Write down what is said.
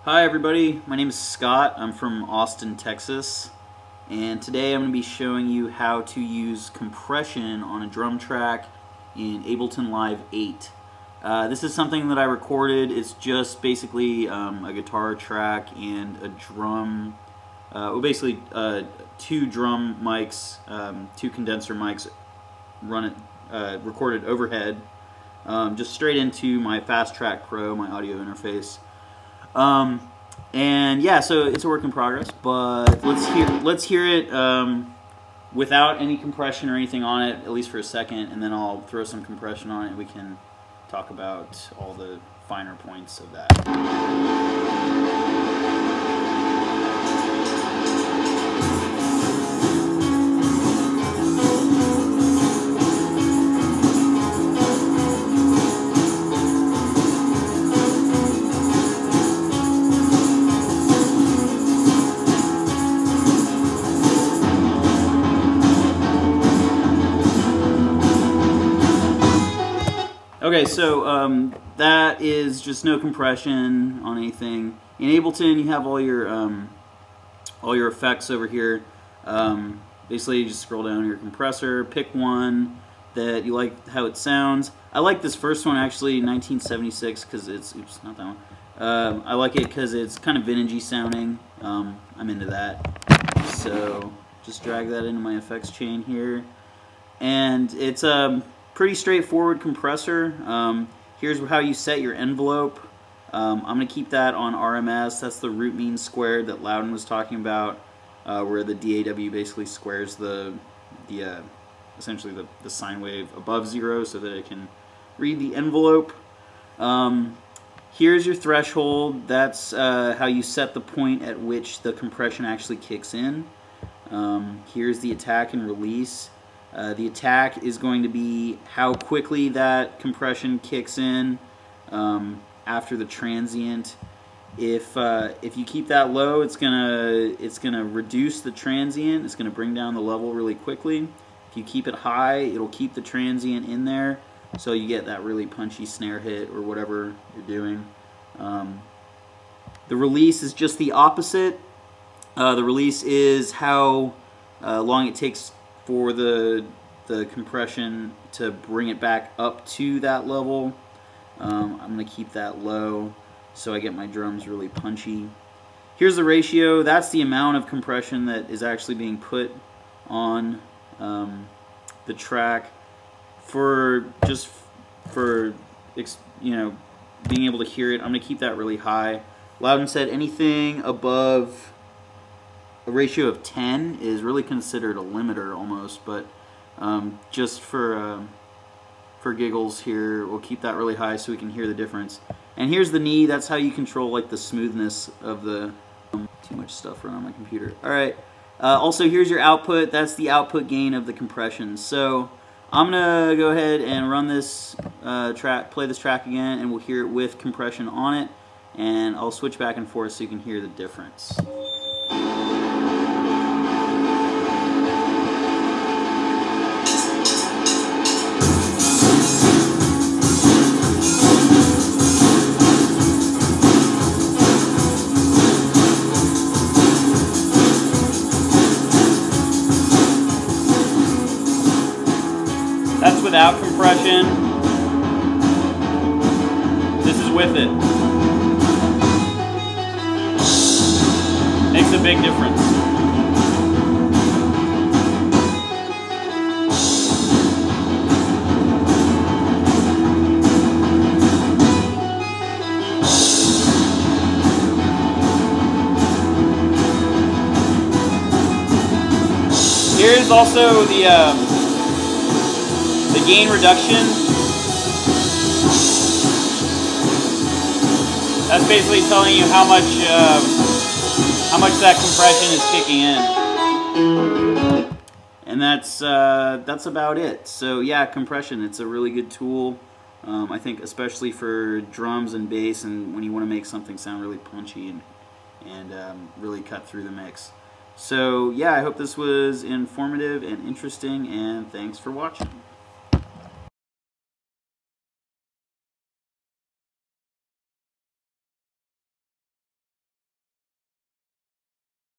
Hi everybody, my name is Scott. I'm from Austin, Texas, and today I'm going to be showing you how to use compression on a drum track in Ableton Live 8. This is something that I recorded. It's just basically a guitar track and a drum, basically two drum mics, two condenser mics recorded overhead, just straight into my Fast Track Pro, my audio interface. And yeah, so it's a work in progress, but let's hear it without any compression or anything on it, at least for a second, and then I'll throw some compression on it and we can talk about all the finer points of that. Okay, so that is just no compression on anything. In Ableton, you have all your effects over here. Basically, you just scroll down to your compressor, pick one that you like how it sounds. I like this first one actually, 1976, because it's not that one. I like it because it's kind of vintagey sounding. I'm into that. So just drag that into my effects chain here, and it's pretty straightforward compressor. Here's how you set your envelope. I'm going to keep that on RMS. That's the root mean squared that Loudon was talking about, where the DAW basically squares essentially the sine wave above 0 so that it can read the envelope. Here's your threshold. That's how you set the point at which the compression actually kicks in. Here's the attack and release. The attack is going to be how quickly that compression kicks in after the transient. If you keep that low, it's gonna reduce the transient. It's gonna bring down the level really quickly. If you keep it high, it'll keep the transient in there, so you get that really punchy snare hit or whatever you're doing. The release is just the opposite. The release is how long it takes for the compression to bring it back up to that level. I'm going to keep that low so I get my drums really punchy. Here's the ratio. That's the amount of compression that is actually being put on the track for being able to hear it. I'm going to keep that really high. Loudon said anything above a ratio of 10 is really considered a limiter almost, but just for giggles here, we'll keep that really high so we can hear the difference. And here's the knee. That's how you control like the smoothness of the too much stuff running on my computer. All right. Also, here's your output. That's the output gain of the compression. So I'm gonna go ahead and run this track, play this track again, and we'll hear it with compression on it. And I'll switch back and forth so you can hear the difference. That's without compression. This is with it. Makes a big difference. Here's also the gain reduction. That's basically telling you how much that compression is kicking in, and that's about it. So yeah, compression. It's a really good tool. I think especially for drums and bass, and when you want to make something sound really punchy and really cut through the mix. So yeah, I hope this was informative and interesting, and thanks for watching.